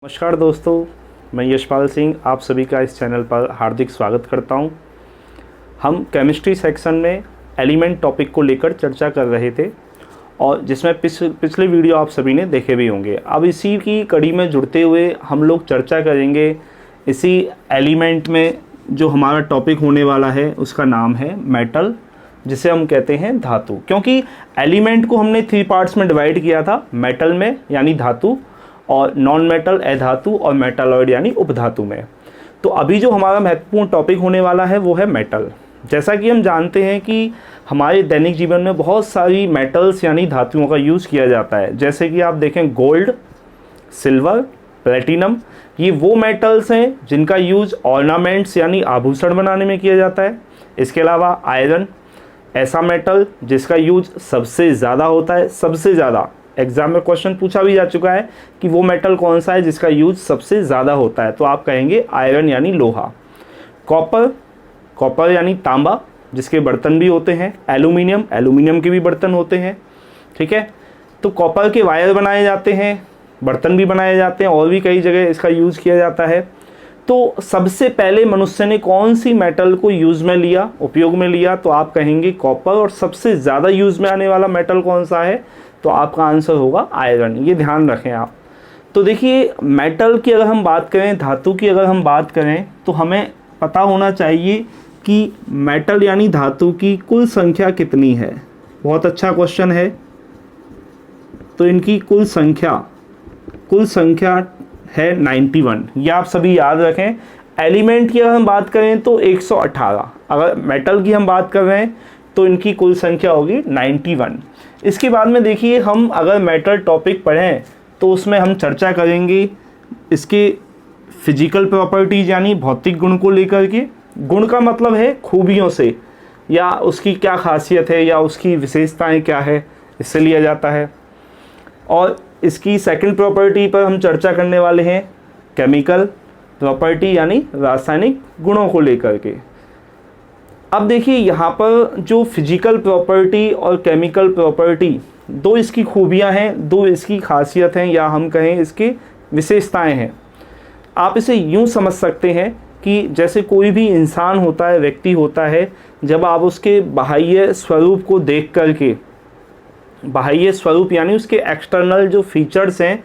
नमस्कार दोस्तों, मैं यशपाल सिंह आप सभी का इस चैनल पर हार्दिक स्वागत करता हूं। हम केमिस्ट्री सेक्शन में एलिमेंट टॉपिक को लेकर चर्चा कर रहे थे और जिसमें पिछले वीडियो आप सभी ने देखे भी होंगे। अब इसी की कड़ी में जुड़ते हुए हम लोग चर्चा करेंगे इसी एलिमेंट में। जो हमारा टॉपिक होने वाला है उसका नाम है मेटल, जिसे हम कहते हैं धातु। क्योंकि एलिमेंट को हमने 3 पार्ट्स में डिवाइड किया था, मेटल में यानी धातु, और नॉन मेटल अधातु, और मेटालॉइड यानी उपधातु में। तो अभी जो हमारा महत्वपूर्ण टॉपिक होने वाला है वो है मेटल। जैसा कि हम जानते हैं कि हमारे दैनिक जीवन में बहुत सारी मेटल्स यानी धातुओं का यूज़ किया जाता है। जैसे कि आप देखें गोल्ड, सिल्वर, प्लेटिनम, ये वो मेटल्स हैं जिनका यूज़ ऑर्नामेंट्स यानी आभूषण बनाने में किया जाता है। इसके अलावा आयरन, ऐसा मेटल जिसका यूज़ सबसे ज़्यादा होता है, सबसे ज़्यादा। एग्जाम में क्वेश्चन पूछा भी जा चुका है कि वो मेटल कौन सा है जिसका यूज सबसे ज़्यादा होता है, तो आप कहेंगे आयरन यानी लोहा। कॉपर, कॉपर यानी तांबा, जिसके बर्तन भी होते हैं। एल्यूमिनियम, एल्यूमिनियम के भी बर्तन होते हैं। ठीक है, तो कॉपर के वायर बनाए जाते हैं, बर्तन भी बनाए जाते हैं, और भी कई जगह इसका यूज़ किया जाता है। तो सबसे पहले मनुष्य ने कौन सी मेटल को यूज़ में लिया, उपयोग में लिया, तो आप कहेंगे कॉपर। और सबसे ज़्यादा यूज़ में आने वाला मेटल कौन सा है, तो आपका आंसर होगा आयरन। ये ध्यान रखें आप। तो देखिए, मेटल की अगर हम बात करें, धातु की अगर हम बात करें, तो हमें पता होना चाहिए कि मेटल यानी धातु की कुल संख्या कितनी है। बहुत अच्छा क्वेश्चन है। तो इनकी कुल संख्या है 91। ये आप सभी याद रखें। एलिमेंट की अगर हम बात करें तो 118। अगर मेटल की हम बात कर रहे हैं तो इनकी कुल संख्या होगी 91। इसके बाद में देखिए, हम अगर मेटल टॉपिक पढ़ें तो उसमें हम चर्चा करेंगे इसके फिजिकल प्रॉपर्टीज़ यानी भौतिक गुण को लेकर के। गुण का मतलब है खूबियों से, या उसकी क्या खासियत है, या उसकी विशेषताएं क्या है, इससे लिया जाता है। और इसकी सेकंड प्रॉपर्टी पर हम चर्चा करने वाले हैं केमिकल प्रॉपर्टी यानी रासायनिक गुणों को लेकर के। अब देखिए, यहाँ पर जो फिजिकल प्रॉपर्टी और केमिकल प्रॉपर्टी, दो इसकी खूबियाँ हैं, दो इसकी खासियत हैं, या हम कहें इसकी विशेषताएं हैं। आप इसे यूँ समझ सकते हैं कि जैसे कोई भी इंसान होता है, व्यक्ति होता है, जब आप उसके बाह्य स्वरूप को देख करके, बाह्य स्वरूप यानी उसके एक्सटर्नल जो फीचर्स हैं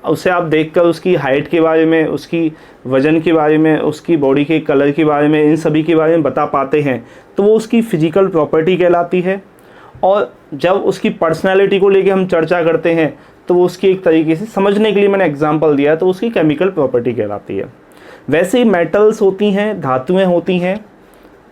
उसे आप देखकर उसकी हाइट के बारे में, उसकी वज़न के बारे में, उसकी बॉडी के कलर के बारे में, इन सभी के बारे में बता पाते हैं, तो वो उसकी फ़िजिकल प्रॉपर्टी कहलाती है। और जब उसकी पर्सनैलिटी को लेके हम चर्चा करते हैं तो वो उसकी एक तरीके से समझने के लिए मैंने एग्जांपल दिया है, तो उसकी केमिकल प्रॉपर्टी कहलाती है। वैसे ही मेटल्स होती हैं, धातुएँ होती हैं,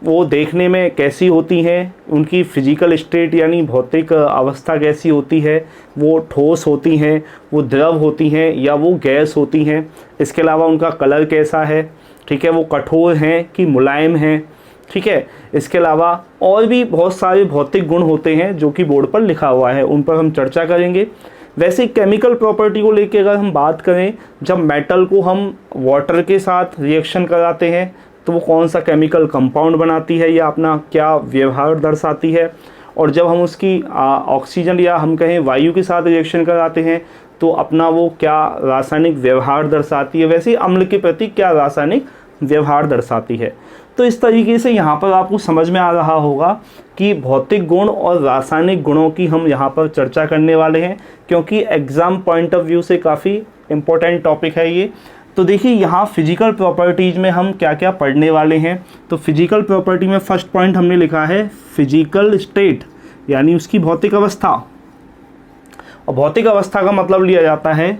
वो देखने में कैसी होती हैं, उनकी फिजिकल स्टेट यानी भौतिक अवस्था कैसी होती है, वो ठोस होती हैं, वो द्रव होती हैं, या वो गैस होती हैं। इसके अलावा उनका कलर कैसा है, ठीक है, वो कठोर हैं कि मुलायम हैं, ठीक है। इसके अलावा और भी बहुत सारे भौतिक गुण होते हैं जो कि बोर्ड पर लिखा हुआ है, उन पर हम चर्चा करेंगे। वैसे केमिकल प्रॉपर्टी को लेकर अगर हम बात करें, जब मेटल को हम वाटर के साथ रिएक्शन कराते हैं तो वो कौन सा केमिकल कंपाउंड बनाती है, या अपना क्या व्यवहार दर्शाती है। और जब हम उसकी ऑक्सीजन या हम कहें वायु के साथ रिएक्शन कराते हैं तो अपना वो क्या रासायनिक व्यवहार दर्शाती है, वैसे ही अम्ल के प्रति क्या रासायनिक व्यवहार दर्शाती है। तो इस तरीके से यहाँ पर आपको समझ में आ रहा होगा कि भौतिक गुण और रासायनिक गुणों की हम यहाँ पर चर्चा करने वाले हैं, क्योंकि एग्ज़ाम पॉइंट ऑफ व्यू से काफ़ी इम्पोर्टेंट टॉपिक है ये। तो देखिए, यहाँ फिजिकल प्रॉपर्टीज़ में हम क्या क्या पढ़ने वाले हैं। तो फिजिकल प्रॉपर्टी में फर्स्ट पॉइंट हमने लिखा है फिजिकल स्टेट यानी उसकी भौतिक अवस्था। और भौतिक अवस्था का मतलब लिया जाता है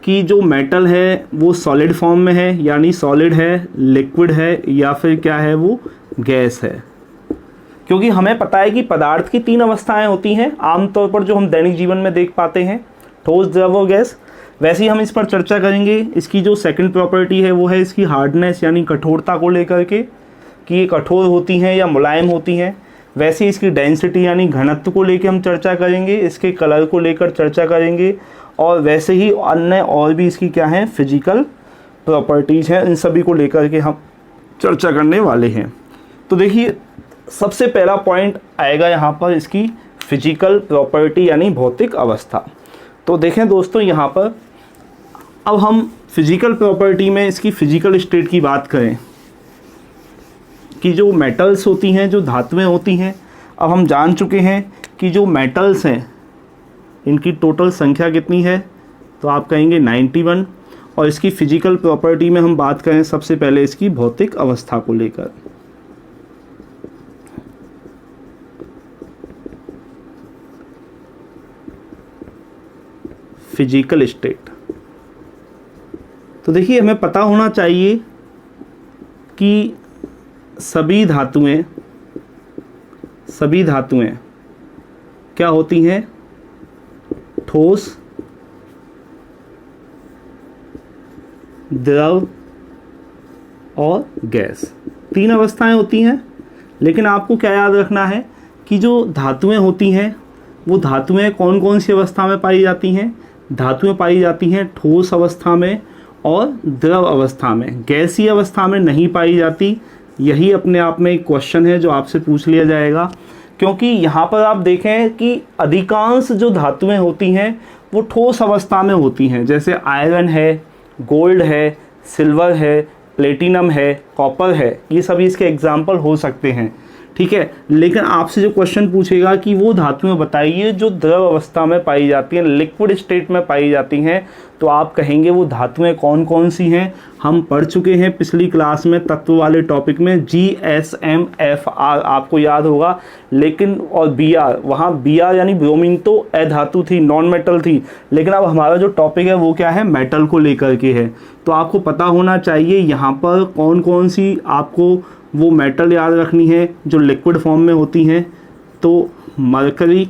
कि जो मेटल है वो सॉलिड फॉर्म में है, यानी सॉलिड है, लिक्विड है, या फिर क्या है, वो गैस है। क्योंकि हमें पता है कि पदार्थ की 3 अवस्थाएं होती हैं आमतौर पर जो हम दैनिक जीवन में देख पाते हैं, ठोस, द्रव और गैस। वैसे ही हम इस पर चर्चा करेंगे। इसकी जो सेकंड प्रॉपर्टी है वो है इसकी हार्डनेस यानी कठोरता को लेकर के, कि ये कठोर होती हैं या मुलायम होती हैं। वैसे ही इसकी डेंसिटी यानी घनत्व को लेकर हम चर्चा करेंगे, इसके कलर को लेकर चर्चा करेंगे, और वैसे ही अन्य और भी इसकी क्या है, फिजिकल प्रॉपर्टीज़ हैं, इन सभी को लेकर के हम चर्चा करने वाले हैं। तो देखिए, सबसे पहला पॉइंट आएगा यहाँ पर इसकी फिजिकल प्रॉपर्टी यानी भौतिक अवस्था। तो देखें दोस्तों, यहाँ पर अब हम फिजिकल प्रॉपर्टी में इसकी फिजिकल स्टेट की बात करें कि जो मेटल्स होती हैं, जो धातुएं होती हैं, अब हम जान चुके हैं कि जो मेटल्स हैं इनकी टोटल संख्या कितनी है, तो आप कहेंगे 91। और इसकी फिजिकल प्रॉपर्टी में हम बात करें सबसे पहले इसकी भौतिक अवस्था को लेकर। फिजिकल स्टेट, तो देखिए हमें पता होना चाहिए कि सभी धातुएं क्या होती हैं, ठोस, द्रव और गैस, 3 अवस्थाएं होती हैं। लेकिन आपको क्या याद रखना है कि जो धातुएं होती हैं वो धातुएं कौन कौन सी अवस्था में पाई जाती हैं। धातुएं पाई जाती हैं ठोस अवस्था में और द्रव अवस्था में, गैसीय अवस्था में नहीं पाई जाती। यही अपने आप में एक क्वेश्चन है जो आपसे पूछ लिया जाएगा, क्योंकि यहाँ पर आप देखें कि अधिकांश जो धातुएं होती हैं वो ठोस अवस्था में होती हैं, जैसे आयरन है, गोल्ड है, सिल्वर है, प्लेटिनम है, कॉपर है, ये सभी इसके एग्जाम्पल हो सकते हैं, ठीक है। लेकिन आपसे जो क्वेश्चन पूछेगा कि वो धातुएं बताइए जो द्रव अवस्था में पाई जाती हैं, लिक्विड स्टेट में पाई जाती हैं, तो आप कहेंगे वो धातुएं कौन कौन सी हैं। हम पढ़ चुके हैं पिछली क्लास में तत्व वाले टॉपिक में GSM-Fr आपको याद होगा, लेकिन और Br, वहाँ Br यानी ब्रोमीन तो अधातु थी, नॉन मेटल थी, लेकिन अब हमारा जो टॉपिक है वो क्या है, मेटल को लेकर के है। तो आपको पता होना चाहिए यहाँ पर कौन कौन सी आपको वो मेटल याद रखनी है जो लिक्विड फॉर्म में होती हैं। तो मरकरी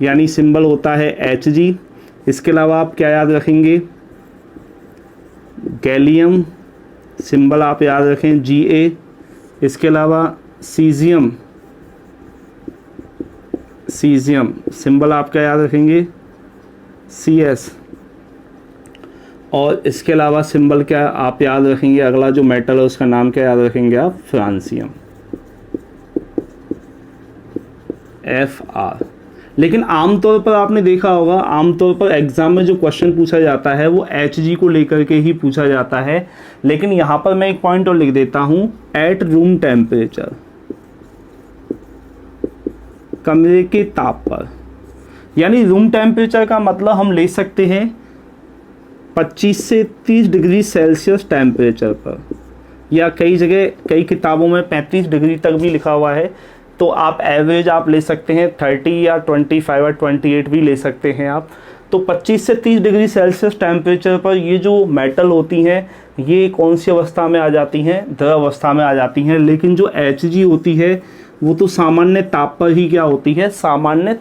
यानी सिंबल होता है Hg। इसके अलावा आप क्या याद रखेंगे, गैलियम सिंबल आप याद रखें Ga। इसके अलावा सीजियम सिंबल आप क्या याद रखेंगे, Cs। और इसके अलावा सिंबल क्या आप याद रखेंगे, अगला जो मेटल है उसका नाम क्या याद रखेंगे आप, फ्रांसियम, Fr। लेकिन आमतौर पर आपने देखा होगा, आमतौर पर एग्जाम में जो क्वेश्चन पूछा जाता है वो Hg को लेकर के ही पूछा जाता है। लेकिन यहाँ पर मैं एक पॉइंट और लिख देता हूँ, एट रूम टेम्परेचर, कमरे के ताप पर, यानी रूम टेम्परेचर का मतलब हम ले सकते हैं 25 से 30 डिग्री सेल्सियस टेम्परेचर पर, या कई जगह कई किताबों में 35 डिग्री तक भी लिखा हुआ है। तो आप एवरेज आप ले सकते हैं 30 या 25 या 28 भी ले सकते हैं आप। तो 25 से 30 डिग्री सेल्सियस टेम्परेचर पर ये जो मेटल होती हैं ये कौन सी अवस्था में आ जाती हैं, द्रव अवस्था में आ जाती हैं। लेकिन जो Hg होती है वो तो सामान्य ताप पर ही क्या होती है, सामान्य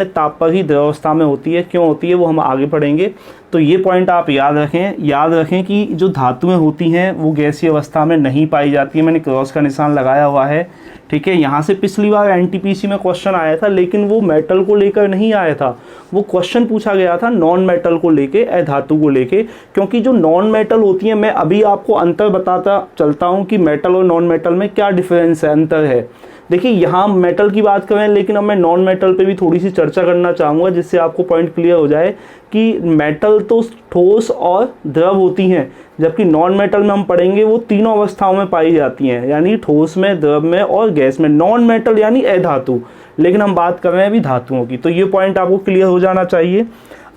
ताप पर ही द्रव अवस्था में होती है। क्यों होती है वो हम आगे पढ़ेंगे। तो ये पॉइंट आप याद रखें कि जो धातुएं होती हैं वो गैसीय अवस्था में नहीं पाई जाती है। मैंने क्रॉस का निशान लगाया हुआ है, ठीक है। यहाँ से पिछली बार NTPC में क्वेश्चन आया था, लेकिन वो मेटल को लेकर नहीं आया था, वो क्वेश्चन पूछा गया था नॉन मेटल को लेके, अधातु को लेके। क्योंकि जो नॉन मेटल होती हैं, मैं अभी आपको अंतर बताता चलता हूँ कि मेटल और नॉन मेटल में क्या डिफरेंस है, अंतर है। देखिए यहाँ मेटल की बात करें, लेकिन अब मैं नॉन मेटल पे भी थोड़ी सी चर्चा करना चाहूँगा, जिससे आपको पॉइंट क्लियर हो जाए कि मेटल तो ठोस और द्रव होती हैं, जबकि नॉन मेटल में हम पढ़ेंगे वो तीनों अवस्थाओं में पाई जाती हैं, यानी ठोस में, द्रव में और गैस में। नॉन मेटल यानी अधातु, लेकिन हम बात कर रहे हैं अभी धातुओं की। तो ये पॉइंट आपको क्लियर हो जाना चाहिए।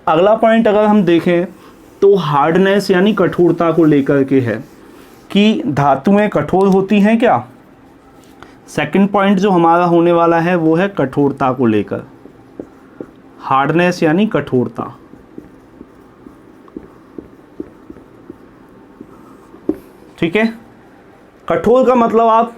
अगला पॉइंट अगर हम देखें तो हार्डनेस यानी कठोरता को लेकर के है कि धातुएं कठोर होती हैं क्या। सेकंड पॉइंट जो हमारा होने वाला है वो है कठोरता को लेकर, हार्डनेस यानी कठोरता। ठीक है, कठोर का मतलब आप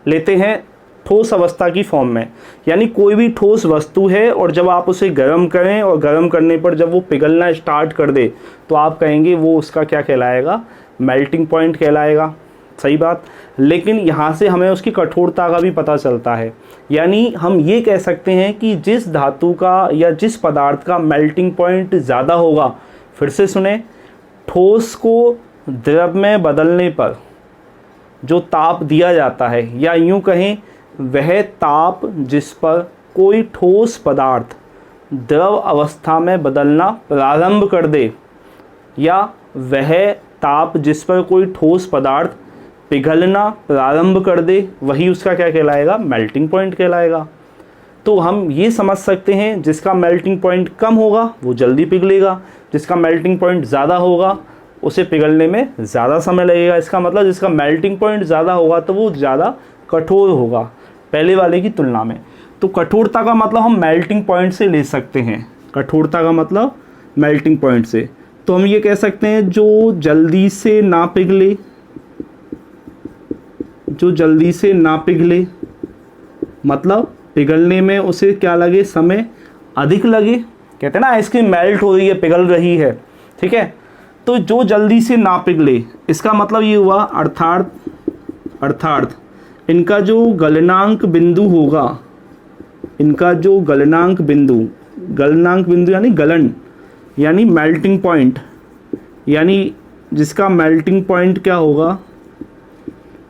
लेते हैं ठोस अवस्था की फॉर्म में, यानी कोई भी ठोस वस्तु है और जब आप उसे गर्म करें और गर्म करने पर जब वो पिघलना स्टार्ट कर दे तो आप कहेंगे वो उसका क्या कहलाएगा, मेल्टिंग पॉइंट कहलाएगा। सही बात। लेकिन यहाँ से हमें उसकी कठोरता का भी पता चलता है, यानी हम ये कह सकते हैं कि जिस धातु का या जिस पदार्थ का मेल्टिंग पॉइंट ज़्यादा होगा, फिर से सुने, ठोस को द्रव में बदलने पर जो ताप दिया जाता है, या यूँ कहें वह ताप जिस पर कोई ठोस पदार्थ द्रव अवस्था में बदलना प्रारंभ कर दे, या वह ताप जिस पर कोई ठोस पदार्थ पिघलना प्रारंभ कर दे, वही उसका क्या कहलाएगा, मेल्टिंग पॉइंट कहलाएगा। तो हम ये समझ सकते हैं जिसका मेल्टिंग पॉइंट कम होगा वो जल्दी पिघलेगा, जिसका मेल्टिंग पॉइंट ज़्यादा होगा उसे पिघलने में ज़्यादा समय लगेगा। इसका मतलब जिसका मेल्टिंग पॉइंट ज़्यादा होगा तो वो ज़्यादा कठोर होगा पहले वाले की तुलना में। तो कठोरता का मतलब हम मेल्टिंग पॉइंट से ले सकते हैं, कठोरता का मतलब मेल्टिंग पॉइंट से। तो हम ये कह सकते हैं जो जल्दी से ना पिघले, जो जल्दी से ना पिघले मतलब पिघलने में उसे क्या लगे, समय अधिक लगे। कहते हैं ना आइसक्रीम मेल्ट हो रही है, पिघल रही है, ठीक है। तो जो जल्दी से ना पिघले, इसका मतलब ये हुआ अर्थात इनका जो गलनांक बिंदु होगा, इनका जो गलनांक बिंदु यानी गलन यानी मेल्टिंग पॉइंट, यानी जिसका मेल्टिंग पॉइंट क्या होगा,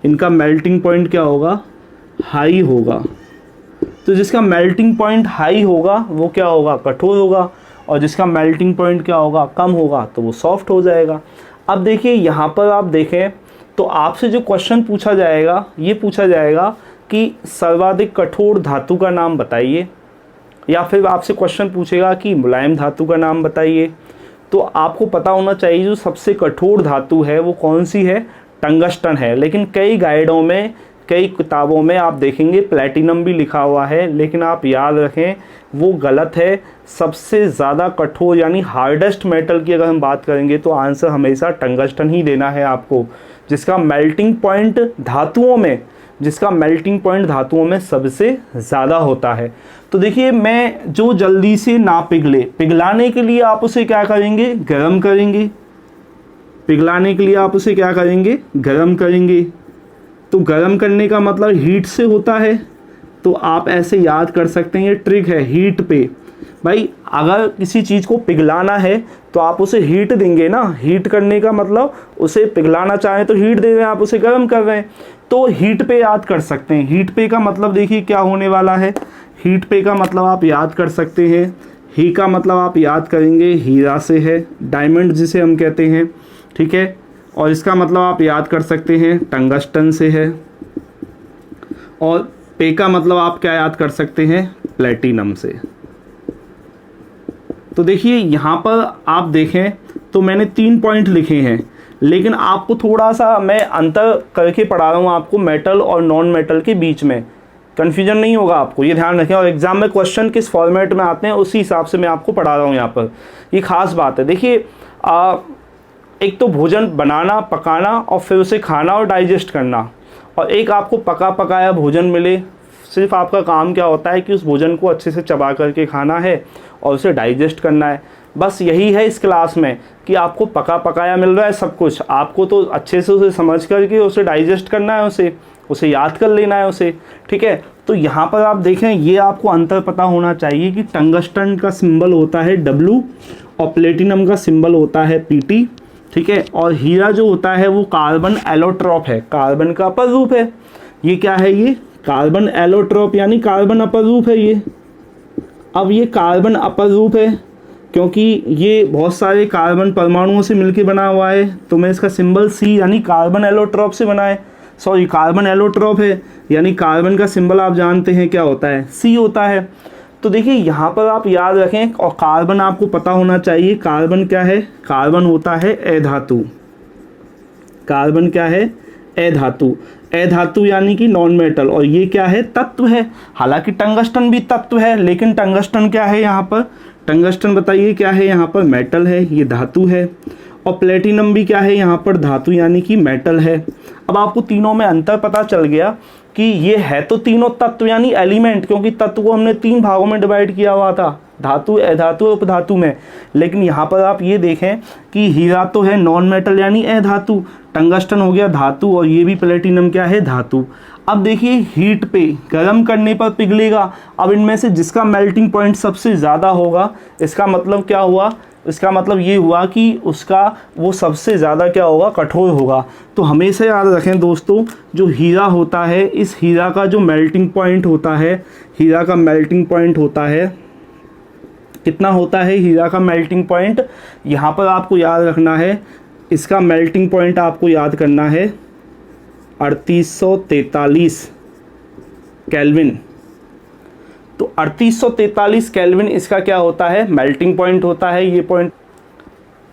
इनका मेल्टिंग पॉइंट क्या होगा, हाई होगा। तो जिसका मेल्टिंग पॉइंट हाई होगा वो क्या होगा, कठोर होगा, और जिसका मेल्टिंग पॉइंट क्या होगा, कम होगा, तो वो सॉफ्ट हो जाएगा। अब देखिए यहाँ पर आप देखें तो आपसे जो क्वेश्चन पूछा जाएगा, ये पूछा जाएगा कि सर्वाधिक कठोर धातु का नाम बताइए, या फिर आपसे क्वेश्चन पूछेगा कि मुलायम धातु का नाम बताइए। तो आपको पता होना चाहिए जो सबसे कठोर धातु है वो कौन सी है, टंगस्टन है। लेकिन कई गाइडों में, कई किताबों में आप देखेंगे प्लैटिनम भी लिखा हुआ है, लेकिन आप याद रखें वो गलत है। सबसे ज़्यादा कठोर यानी हार्डेस्ट मेटल की अगर हम बात करेंगे तो आंसर हमेशा टंगस्टन ही देना है आपको, जिसका मेल्टिंग पॉइंट धातुओं में सबसे ज़्यादा होता है। तो देखिए मैं जो जल्दी से ना पिघले, पिघलाने के लिए आप उसे क्या करेंगे, गर्म करेंगे। पिघलाने के लिए आप उसे क्या करेंगे, गर्म करेंगे। तो गर्म करने का मतलब हीट से होता है। तो आप ऐसे याद कर सकते हैं, ये ट्रिक है हीट पे। भाई अगर किसी चीज़ को पिघलाना है तो आप उसे हीट देंगे ना, हीट करने का मतलब उसे पिघलाना चाहें तो हीट दे रहे हैं, आप उसे गर्म कर रहे हैं। तो हीट पे याद कर सकते हैं। हीट पे का मतलब देखिए क्या होने वाला है, हीट पे का मतलब आप याद कर सकते हैं, ही का मतलब आप याद करेंगे हीरा से है, डायमंड जिसे हम कहते हैं, ठीक है। और इसका मतलब आप याद कर सकते हैं टंगस्टन से है, और पे का मतलब आप क्या याद कर सकते हैं, प्लेटिनम से। तो देखिए यहाँ पर आप देखें तो मैंने 3 पॉइंट लिखे हैं, लेकिन आपको थोड़ा सा मैं अंतर करके पढ़ा रहा हूँ आपको मेटल और नॉन मेटल के बीच में, कन्फ्यूजन नहीं होगा आपको, ये ध्यान रखें। और एग्जाम में क्वेश्चन किस फॉर्मेट में आते हैं उसी हिसाब से मैं आपको पढ़ा रहा हूँ यहाँ पर, ये खास बात है। देखिए एक तो भोजन बनाना, पकाना और फिर उसे खाना और डाइजेस्ट करना, और एक आपको पका पकाया भोजन मिले, सिर्फ आपका काम क्या होता है कि उस भोजन को अच्छे से चबा करके खाना है और उसे डाइजेस्ट करना है। बस यही है इस क्लास में कि आपको पका पकाया मिल रहा है सब कुछ, आपको तो अच्छे से उसे समझ करके उसे डाइजेस्ट करना है, उसे याद कर लेना है उसे, ठीक है। तो यहाँ पर आप देखें ये आपको अंतर पता होना चाहिए कि टंगस्टन का सिंबल होता है W और प्लेटिनम का सिंबल होता है Pt, ठीक है। और हीरा जो होता है वो कार्बन एलोट्रॉप है, कार्बन का अपर रूप है। ये क्या है, ये कार्बन एलोट्रॉप यानी कार्बन अपर रूप है ये। अब ये कार्बन अपर रूप है क्योंकि ये बहुत सारे कार्बन परमाणुओं से मिलकर बना हुआ है, तो मैं इसका सिंबल C यानी कार्बन एलोट्रॉप से बना है, सॉरी कार्बन एलोट्रॉप है, यानी कार्बन का सिंबल आप जानते हैं क्या होता है, C होता है। तो देखिए यहाँ पर आप याद रखें, और कार्बन आपको पता होना चाहिए, कार्बन क्या है, कार्बन होता है अधातु। कार्बन क्या है, अधातु। अधातु यानी कि नॉन मेटल, और ये क्या है, तत्व है। हालांकि टंगस्टन भी तत्व है, लेकिन टंगस्टन क्या है यहाँ पर, टंगस्टन बताइए क्या है यहाँ पर, मेटल है, ये धातु है। और प्लेटिनम भी क्या है यहाँ पर, धातु यानी कि मेटल है। अब आपको तीनों में अंतर पता चल गया कि ये है तो तीनों तत्व यानी एलिमेंट, क्योंकि तत्व को हमने 3 भागों में डिवाइड किया हुआ था, धातु, अधातु और उपधातु में। लेकिन यहाँ पर आप ये देखें कि हीरा तो है नॉन मेटल यानी अधातु, टंगस्टन हो गया धातु, और ये भी प्लेटिनम क्या है, धातु। अब देखिए हीट पे गर्म करने पर पिघलेगा। अब इनमें से जिसका मेल्टिंग पॉइंट सबसे ज़्यादा होगा, इसका मतलब क्या हुआ, इसका मतलब ये हुआ कि उसका वो सबसे ज़्यादा क्या होगा, कठोर होगा। तो हमेशा याद रखें दोस्तों, जो हीरा होता है, इस हीरा का जो मेल्टिंग पॉइंट होता है, हीरा का मेल्टिंग पॉइंट होता है कितना होता है हीरा का मेल्टिंग पॉइंट? यहाँ पर आपको याद रखना है, इसका मेल्टिंग पॉइंट आपको याद करना है 3843 केल्विन। तो 3843 केल्विन इसका क्या होता है? मेल्टिंग पॉइंट होता है। ये पॉइंट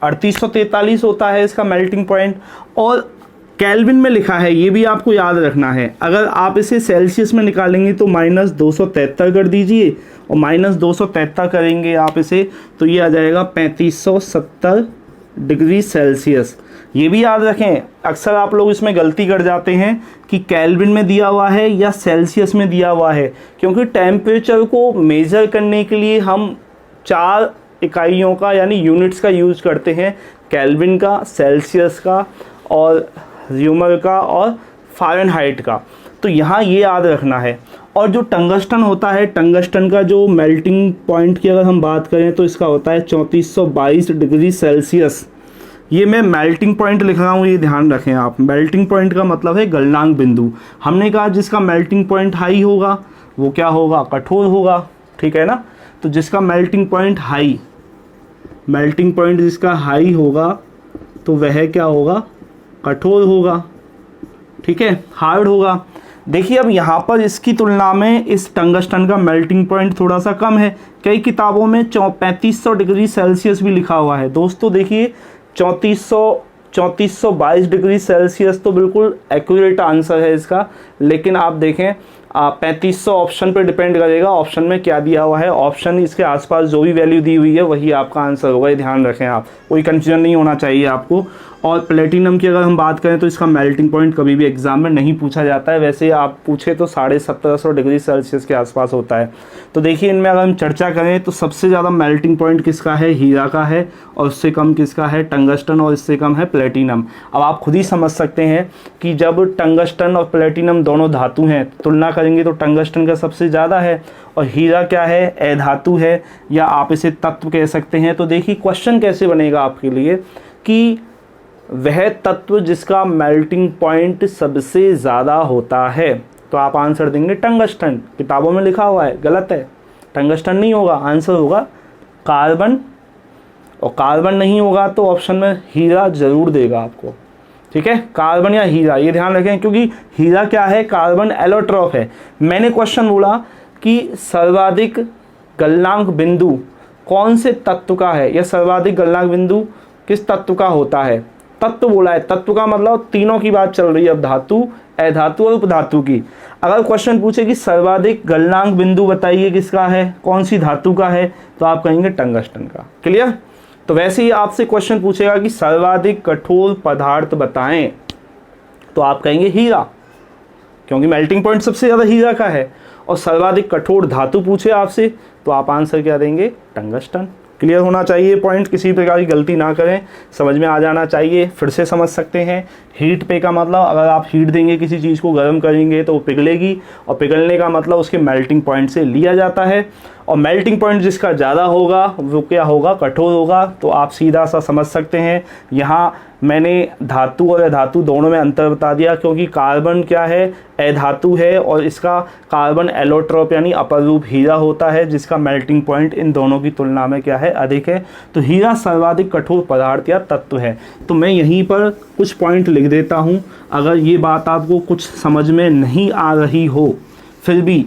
3843 होता है इसका मेल्टिंग पॉइंट, और केल्विन में लिखा है, ये भी आपको याद रखना है। अगर आप इसे सेल्सियस में निकालेंगे तो -273 कर दीजिए, और -273 करेंगे आप इसे तो ये आ जाएगा 3570 डिग्री सेल्सियस। ये भी याद रखें, अक्सर आप लोग इसमें गलती कर जाते हैं कि केल्विन में दिया हुआ है या सेल्सियस में दिया हुआ है, क्योंकि टेम्परेचर को मेज़र करने के लिए हम 4 इकाइयों का यानी यूनिट्स का यूज़ करते हैं, केल्विन का, सेल्सियस का और र्यूमर का और फ़ारेनहाइट का। तो यहाँ ये याद रखना है। और जो टंगस्टन होता है, टंगस्टन का जो मेल्टिंग पॉइंट की अगर हम बात करें तो इसका होता है 3422 डिग्री सेल्सियस। ये मैं मेल्टिंग पॉइंट लिख रहा हूँ, ये ध्यान रखें आप। मेल्टिंग पॉइंट का मतलब है गलनांक बिंदु। हमने कहा जिसका मेल्टिंग पॉइंट हाई होगा वो क्या होगा? कठोर होगा, ठीक है ना। तो जिसका melting point high, melting point जिसका हाई होगा तो वह क्या होगा? कठोर होगा, ठीक है, हार्ड होगा। देखिए अब यहाँ पर इसकी तुलना में इस टंगस्टन का मेल्टिंग पॉइंट थोड़ा सा कम है। कई किताबों में 3500 डिग्री सेल्सियस भी लिखा हुआ है। दोस्तों देखिए 3422 डिग्री सेल्सियस तो बिल्कुल एक्यूरेट आंसर है इसका, लेकिन आप देखें 3500 ऑप्शन पर डिपेंड करेगा, ऑप्शन में क्या दिया हुआ है। ऑप्शन इसके आसपास जो भी वैल्यू दी हुई है वही आपका आंसर होगा, ये ध्यान रखें आप, कोई कंफ्यूजन नहीं होना चाहिए आपको। और प्लेटिनम की अगर हम बात करें तो इसका मेल्टिंग पॉइंट कभी भी एग्जाम में नहीं पूछा जाता है, वैसे आप पूछे तो 1750 डिग्री सेल्सियस के आसपास होता है। तो देखिए इनमें अगर हम चर्चा करें तो सबसे ज़्यादा मेल्टिंग पॉइंट किसका है? हीरा का है, और उससे कम किसका है? टंगस्टन, और इससे कम है प्लेटिनम। अब आप खुद ही समझ सकते हैं कि जब टंगस्टन और प्लेटिनम दोनों धातु हैं, तुलना करेंगे तो टंगस्टन का सबसे ज़्यादा है, और हीरा क्या है? अधातु है, या आप इसे तत्व कह सकते हैं। तो देखिए क्वेश्चन कैसे बनेगा आपके लिए कि वह तत्व जिसका मेल्टिंग पॉइंट सबसे ज़्यादा होता है, तो आप आंसर देंगे टंगस्टन। किताबों में लिखा हुआ है, गलत है, टंगस्टन नहीं होगा, आंसर होगा कार्बन। और कार्बन नहीं होगा तो ऑप्शन में हीरा जरूर देगा आपको, ठीक है, कार्बन या हीरा, ये ध्यान रखें, क्योंकि हीरा क्या है? कार्बन एलोट्रॉप है। मैंने क्वेश्चन बोला कि सर्वाधिक गलनांक बिंदु कौन से तत्व का है, या सर्वाधिक गलनांक बिंदु किस तत्व का होता है? तत्व बोला है, तत्व का मतलब तीनों की बात चल रही है, अब धातु, अधातु और उपधातु की। अगर क्वेश्चन पूछे कि सर्वाधिक गलनांक बिंदु बताइए किसका है, कौन सी धातु का है, तो आप कहेंगे टंगस्टन का। क्लियर? तो वैसे ही आपसे क्वेश्चन पूछेगा कि सर्वाधिक कठोर पदार्थ बताएं, तो आप कहेंगे हीरा, क्योंकि मेल्टिंग पॉइंट सबसे ज़्यादा हीरा का है। और सर्वाधिक कठोर धातु पूछे आपसे तो आप आंसर क्या देंगे? टंगस्टन। क्लियर होना चाहिए पॉइंट, किसी प्रकार की गलती ना करें, समझ में आ जाना चाहिए। फिर से समझ सकते हैं, हीट पे का मतलब अगर आप हीट देंगे किसी चीज़ को, गर्म करेंगे तो वो पिघलेगी, और पिघलने का मतलब उसके मेल्टिंग पॉइंट से लिया जाता है। और मेल्टिंग पॉइंट जिसका ज़्यादा होगा वो क्या होगा? कठोर होगा। तो आप सीधा सा समझ सकते हैं, यहाँ मैंने धातु और अधातु दोनों में अंतर बता दिया, क्योंकि कार्बन क्या है? अधातु है, और इसका कार्बन एलोट्रॉप यानी अपर रूप हीरा होता है, जिसका मेल्टिंग पॉइंट इन दोनों की तुलना में क्या है? अधिक है। तो हीरा सर्वाधिक कठोर पदार्थ या तत्व है। तो मैं यहीं पर कुछ पॉइंट लिख देता हूँ, अगर ये बात आपको कुछ समझ में नहीं आ रही हो फिर भी